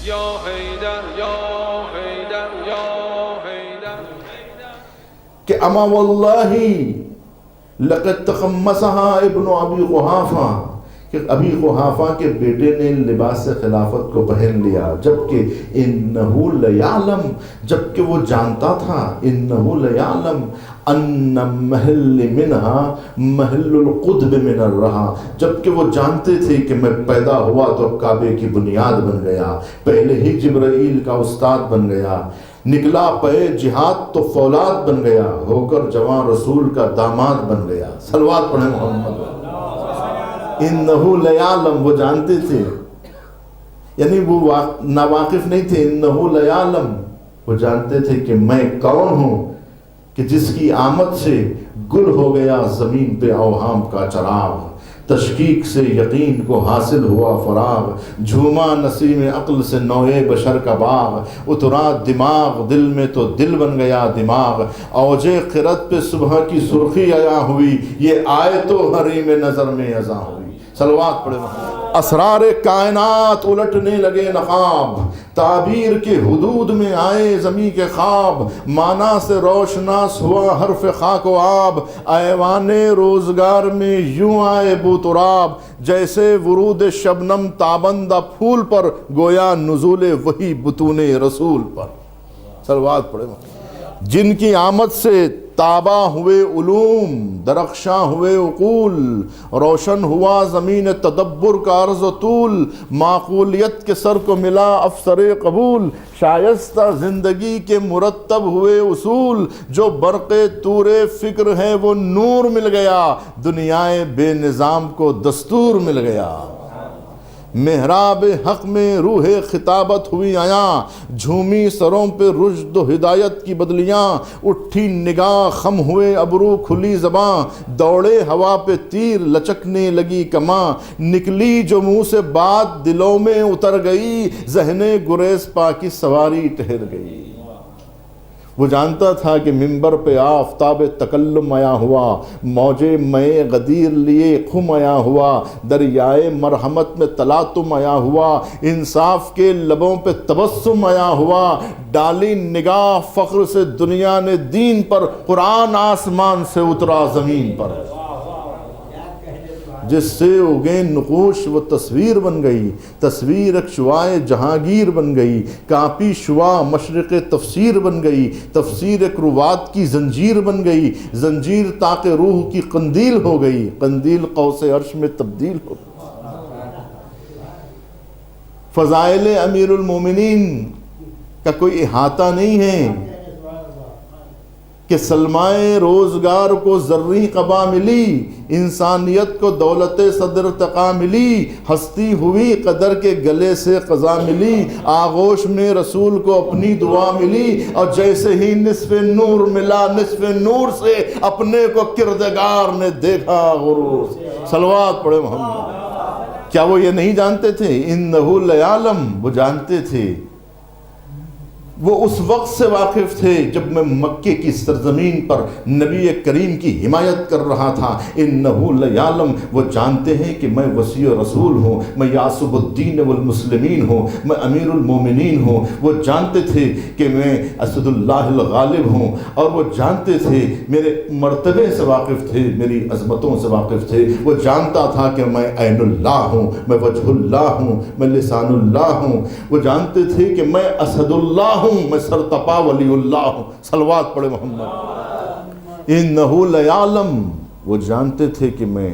یا حیدر یا حیدر یا حیدر کہ اما واللہ لقد تخمسها ابن ابی قحافہ، کہ ابی قحافہ کے بیٹے نے لباس خلافت کو پہن لیا، جبکہ انہو لیعلم، جبکہ وہ جانتا تھا، انہو لیعلم ان محل منہا محل القطب من الرہا، جبکہ وہ جانتے تھے کہ میں پیدا ہوا تو کعبے کی بنیاد بن گیا، پہلے ہی جبرائیل کا استاد بن گیا، نکلا پے جہاد تو فولاد بن گیا، ہو کر جوان رسول کا داماد بن گیا۔ صلوات پڑھیں محمد۔ انہو لیعلم، وہ جانتے تھے، یعنی وہ ناواقف نہیں تھے، انہو لیعلم، وہ جانتے تھے کہ میں کون ہوں، کہ جس کی آمد سے گل ہو گیا زمین پہ اوہام کا چراغ، تشکیک سے یقین کو حاصل ہوا فراغ، جھوما نسیم عقل سے نوع بشر کا باغ، اترا دماغ دل میں تو دل بن گیا دماغ، اوج خرد پہ صبح کی سرخی عیاں ہوئی، یہ آئے تو حریم نظر میں ازاں ہوئی۔ صلوات پڑھے محمد۔ اسرار کائنات الٹنے لگے نقاب، تعبیر کے حدود میں آئے زمیں کے خواب، معنی سے روشناس ہوا حرف خاک و آب، ایوان روزگار میں یوں آئے بو تراب، جیسے ورود شبنم تابندہ پھول پر، گویا نزول وحی بطون رسول پر۔ صلوات پڑھے محمد۔ جن کی آمد سے تابہ ہوئے علوم، درخشاں ہوئے عقول، روشن ہوا زمین تدبر کا عرض و طول، معقولیت کے سر کو ملا افسر قبول، شائستہ زندگی کے مرتب ہوئے اصول، جو برق طور فکر ہے وہ نور مل گیا، دنیائے بے نظام کو دستور مل گیا۔ محراب حق میں روح خطابت ہوئی عیاں، جھومی سروں پہ رشد و ہدایت کی بدلیاں، اٹھی نگاہ خم ہوئے ابرو کھلی زباں، دوڑے ہوا پہ تیر لچکنے لگی کماں، نکلی جو منہ سے بات دلوں میں اتر گئی، ذہن گریز پا کی سواری ٹھہر گئی۔ وہ جانتا تھا کہ منبر پہ آفتاب تکلم آیا ہوا، موجے مے غدیر لیے خم آیا ہوا، دریائے مرحمت میں تلاطم آیا ہوا، انصاف کے لبوں پہ تبسم آیا ہوا، ڈالی نگاہ فخر سے دنیا نے دین پر، قرآن آسمان سے اترا زمین پر، جس سے اگے نقوش وہ تصویر بن گئی، تصویر ایک شعاع جہانگیر بن گئی، کاپی شعاع مشرق تفسیر بن گئی، تفسیر ایک روات کی زنجیر بن گئی، زنجیر تاکہ روح کی قندیل ہو گئی، قندیل قوس عرش میں تبدیل ہو گئی۔ فضائل امیر المومنین کا کوئی احاطہ نہیں ہے کہ سلمائے روزگار کو زرعی قبا ملی، انسانیت کو دولت صدر تقا ملی، ہستی ہوئی قدر کے گلے سے قضا ملی، آغوش میں رسول کو اپنی دعا ملی، اور جیسے ہی نصف نور ملا نصف نور سے اپنے کو کردگار نے دیکھا غرور سے۔ صلوات پڑھے محمد۔ کیا وہ یہ نہیں جانتے تھے؟ انہو لیعلم، وہ جانتے تھے، وہ اس وقت سے واقف تھے جب میں مکے کی سرزمین پر نبی کریم کی حمایت کر رہا تھا۔ انہو لیعلم، وہ جانتے ہیں کہ میں وصی رسول ہوں، میں یعصب الدین والمسلمین ہوں، میں امیر المومنین ہوں۔ وہ جانتے تھے کہ میں اسد اللہ الغالب ہوں، اور وہ جانتے تھے، میرے مرتبے سے واقف تھے، میری عظمتوں سے واقف تھے۔ وہ جانتا تھا کہ میں عین اللہ ہوں، میں وجہ اللہ ہوں، میں لسان اللہ ہوں۔ وہ جانتے تھے کہ میں اسد اللہ ہوں، میں سرتپا ولی اللہ ہوں۔ صلوات پڑھے محمد۔ انہو لیعلم، وہ جانتے تھے کہ میں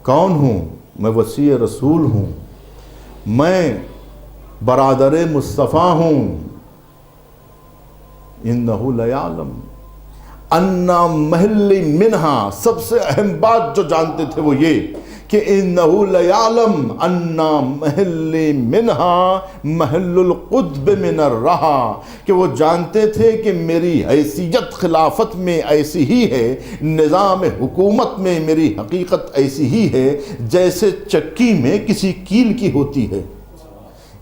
کون ہوں، میں وصی رسول ہوں، میں برادر مصطفیٰ ہوں۔ انہو لیعلم انا محل منہا، سب سے اہم بات جو جانتے تھے وہ یہ کہ انہو لیعلم انا محل منہا محل القطب من الرہا، کہ وہ جانتے تھے کہ میری حیثیت خلافت میں ایسی ہی ہے، نظام حکومت میں میری حقیقت ایسی ہی ہے جیسے چکی میں کسی کیل کی ہوتی ہے۔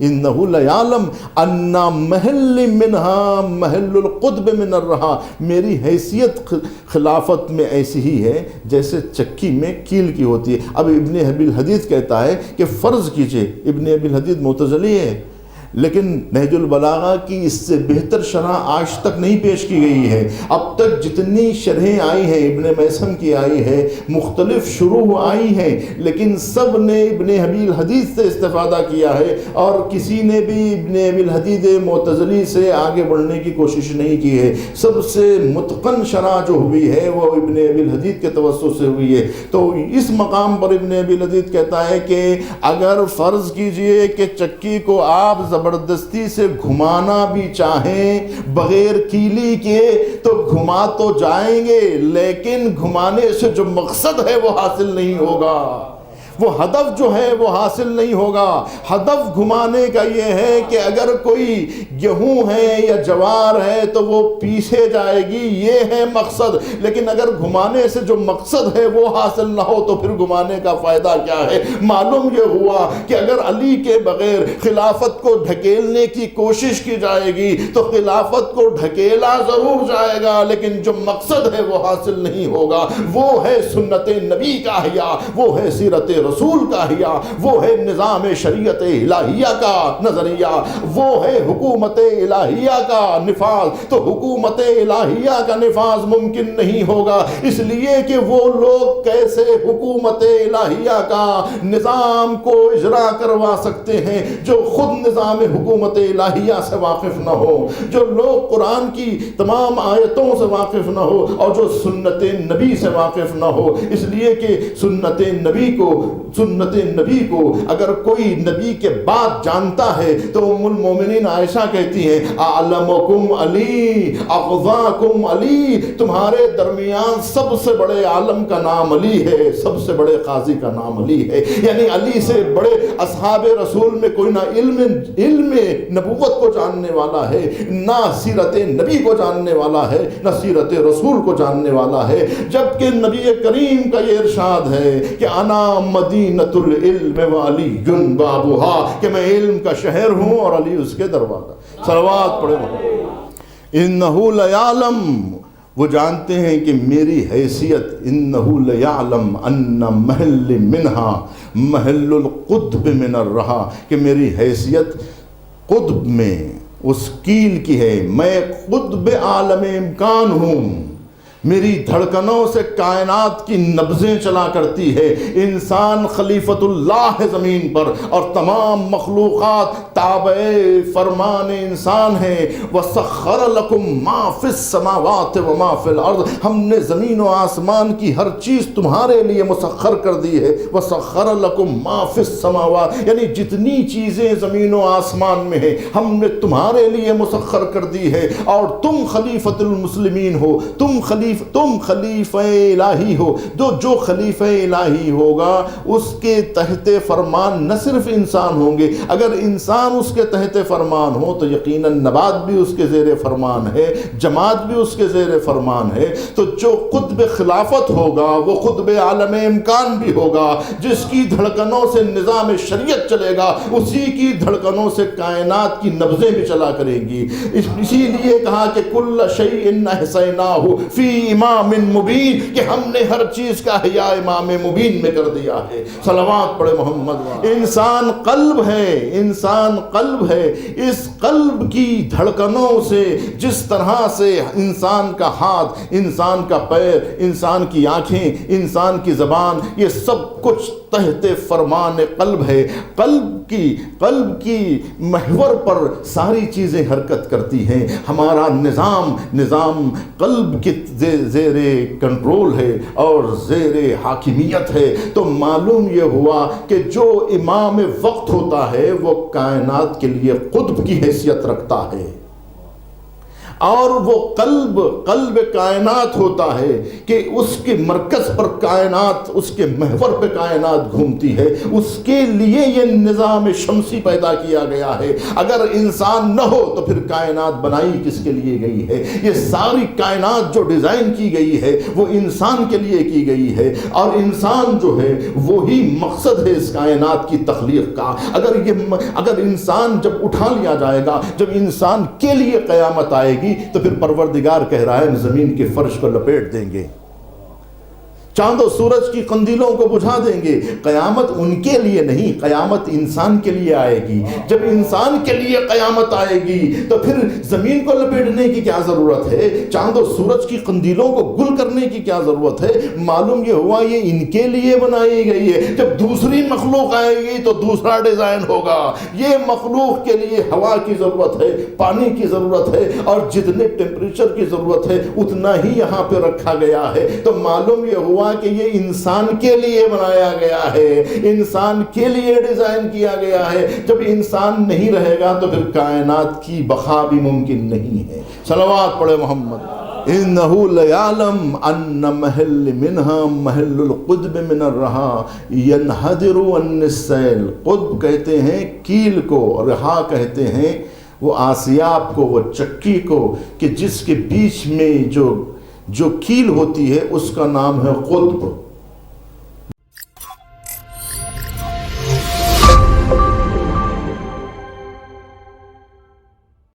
انہو لیعلم انا محل منہا محل القطب من الرہا، میری حیثیت خلافت میں ایسی ہی ہے جیسے چکی میں کیل کی ہوتی ہے۔ اب ابن ابی الحدید کہتا ہے کہ فرض کیجئے، ابن ابی الحدید معتزلی ہے، لیکن نہج البلاغہ کی اس سے بہتر شرح آج تک نہیں پیش کی گئی ہے۔ اب تک جتنی شرحیں آئی ہیں ابن میثم کی آئی ہے، مختلف شروح آئی ہیں، لیکن سب نے ابن ابی الحدیث سے استفادہ کیا ہے، اور کسی نے بھی ابن ابی الحدیث معتزلی سے آگے بڑھنے کی کوشش نہیں کی ہے۔ سب سے متقن شرح جو ہوئی ہے وہ ابن ابی الحدیث کے توسط سے ہوئی ہے۔ تو اس مقام پر ابن ابی الحدیث کہتا ہے کہ اگر فرض کیجئے کہ چکی کو آپ زبردستی سے گھمانا بھی چاہیں بغیر کیلی کے تو گھما تو جائیں گے، لیکن گھمانے سے جو مقصد ہے وہ حاصل نہیں ہوگا، وہ ہدف جو ہے وہ حاصل نہیں ہوگا۔ ہدف گھمانے کا یہ ہے کہ اگر کوئی گیہوں ہے یا جوار ہے تو وہ پیسے جائے گی، یہ ہے مقصد، لیکن اگر گھمانے سے جو مقصد ہے وہ حاصل نہ ہو تو پھر گھمانے کا فائدہ کیا ہے؟ معلوم یہ ہوا کہ اگر علی کے بغیر خلافت کو ڈھکیلنے کی کوشش کی جائے گی تو خلافت کو ڈھکیلا ضرور جائے گا، لیکن جو مقصد ہے وہ حاصل نہیں ہوگا۔ وہ ہے سنت نبی کا احیاء، وہ ہے سیرت رسول کا احیاء، وہ ہے نظام شریعت الہیہ کا نظریہ، وہ ہے حکومت الہیہ کا نفاذ۔ تو حکومت الہیہ کا نفاذ ممکن نہیں ہوگا، اس لیے کہ وہ لوگ کیسے حکومت الہیہ کا نظام کو اجرا کروا سکتے ہیں جو خود نظام حکومت الہیہ سے واقف نہ ہو، جو لوگ قرآن کی تمام آیتوں سے واقف نہ ہو اور جو سنت نبی سے واقف نہ ہو۔ اس لیے کہ سنت نبی کو اگر کوئی نبی کے بعد جانتا ہے تو ام المومنین عائشہ کہتی ہیں اعلمکم علی اقضاکم علی، تمہارے درمیان سب سے بڑے عالم کا نام علی ہے، سب سے بڑے قاضی کا نام علی ہے۔ یعنی علی سے بڑے اصحاب رسول میں کوئی نہ علم نبوت کو جاننے والا ہے، نہ سیرت نبی کو جاننے والا ہے، نہ سیرت رسول کو جاننے والا ہے، جبکہ نبی کریم کا یہ ارشاد ہے کہ انا مدینۃ العلم وعلی بابھا، کہ میں علم کا شہر ہوں اور علی اس کے دروازہ۔ صلوات پڑھے محمد۔ انہ لیعلم، وہ جانتے ہیں کہ میری حیثیت، انہ لیعلم ان محل منہا محل القطب من الرہا، کہ میری حیثیت قطب میں اس کیل کی ہے، میں قطب عالم امکان ہوں، میری دھڑکنوں سے کائنات کی نبضیں چلا کرتی ہے۔ انسان خلیفۃ اللہ ہے زمین پر اور تمام مخلوقات تابع فرمان انسان ہے۔ وَسَخَّرَ لَكُم مَّا فِي السَّمَاوَاتِ وَمَا فِي الْأَرْضِ، ہم نے زمین و آسمان کی ہر چیز تمہارے لیے مسخر کر دی ہے۔ وَسَخَّرَ لَكُم مَّا فِي السَّمَاوَاتِ، یعنی جتنی چیزیں زمین و آسمان میں ہیں ہم نے تمہارے لیے مسخر کر دی ہے، اور تم خلیفۃ المسلمین ہو، تم خلیفہ الہی ہو۔ جو خلیفہ الہی ہوگا اس کے تحت فرمان نہ صرف انسان ہوں گے، اگر انسان اس کے تحت فرمان ہو تو یقیناً نبات بھی اس کے زیر فرمان ہے، جماعت بھی اس کے زیر فرمان ہے۔ تو جو قطب خلافت ہوگا وہ قطب عالم امکان بھی ہوگا، جس کی دھڑکنوں سے نظام شریعت چلے گا اسی کی دھڑکنوں سے کائنات کی نبضیں بھی چلا کریں گی۔ اسی لیے کہا کہ کل شیء احصیناہ فی امام مبین، کہ ہم نے ہر چیز کا احیاء امام مبین میں کر دیا ہے۔ صلوات پڑھے محمد۔ انسان قلب ہے، انسان قلب ہے، اس قلب کی دھڑکنوں سے جس طرح سے انسان کا ہاتھ، انسان کا پیر، انسان کی آنکھیں، انسان کی زبان، یہ سب کچھ تحت فرمان قلب ہے۔ قلب کی محور پر ساری چیزیں حرکت کرتی ہیں۔ ہمارا نظام قلب کے زیر کنٹرول ہے اور زیر حاکمیت ہے۔ تو معلوم یہ ہوا کہ جو امام وقت ہوتا ہے وہ کائنات کے لیے قطب کی حیثیت رکھتا ہے، اور وہ قلب کائنات ہوتا ہے کہ اس کے مرکز پر کائنات، اس کے محور پہ کائنات گھومتی ہے۔ اس کے لیے یہ نظام شمسی پیدا کیا گیا ہے۔ اگر انسان نہ ہو تو پھر کائنات بنائی کس کے لیے گئی ہے؟ یہ ساری کائنات جو ڈیزائن کی گئی ہے وہ انسان کے لیے کی گئی ہے، اور انسان جو ہے وہی مقصد ہے اس کائنات کی تخلیق کا۔ اگر انسان جب اٹھا لیا جائے گا، جب انسان کے لیے قیامت آئے گی تو پھر پروردگار کہہ رہا ہے ہم زمین کے فرش کو لپیٹ دیں گے۔ چاند و سورج کی قندیلوں کو بجھا دیں گے۔ قیامت ان کے لیے نہیں، قیامت انسان کے لیے آئے گی۔ جب انسان کے لیے قیامت آئے گی تو پھر زمین کو لپیٹنے کی کیا ضرورت ہے؟ چاند و سورج کی قندیلوں کو گل کرنے کی کیا ضرورت ہے؟ معلوم یہ ہوا یہ ان کے لیے بنائی گئی ہے۔ جب دوسری مخلوق آئے گی تو دوسرا ڈیزائن ہوگا۔ یہ مخلوق کے لیے ہوا کی ضرورت ہے، پانی کی ضرورت ہے، اور جتنے ٹیمپریچر کی ضرورت ہے اتنا ہی یہاں پہ رکھا گیا ہے۔ تو معلوم یہ ہوا کہ یہ انسان کے لیے بنایا گیا ہے، انسان کے لیے ڈیزائن کیا گیا ہے۔ جب انسان نہیں رہے گا تو پھر کائنات کی بقا بھی ممکن نہیں ہے۔ صلوات پڑھے محمد۔ إِنَّهُ لَيَعْلَمْ أَنَّ مَحِلَّ مِنْهَا مَحِلُّ الْقُطْبِ مِنَ الرَّحَا يَنْحَدِرُ عَنِ السَّيْلِ۔ قطب کہتے ہیں کیل کو، رہا کہتے ہیں وہ آسیاب کو، وہ چکی کو، کہ جس کے بیچ میں جو کیل ہوتی ہے اس کا نام ہے قطب۔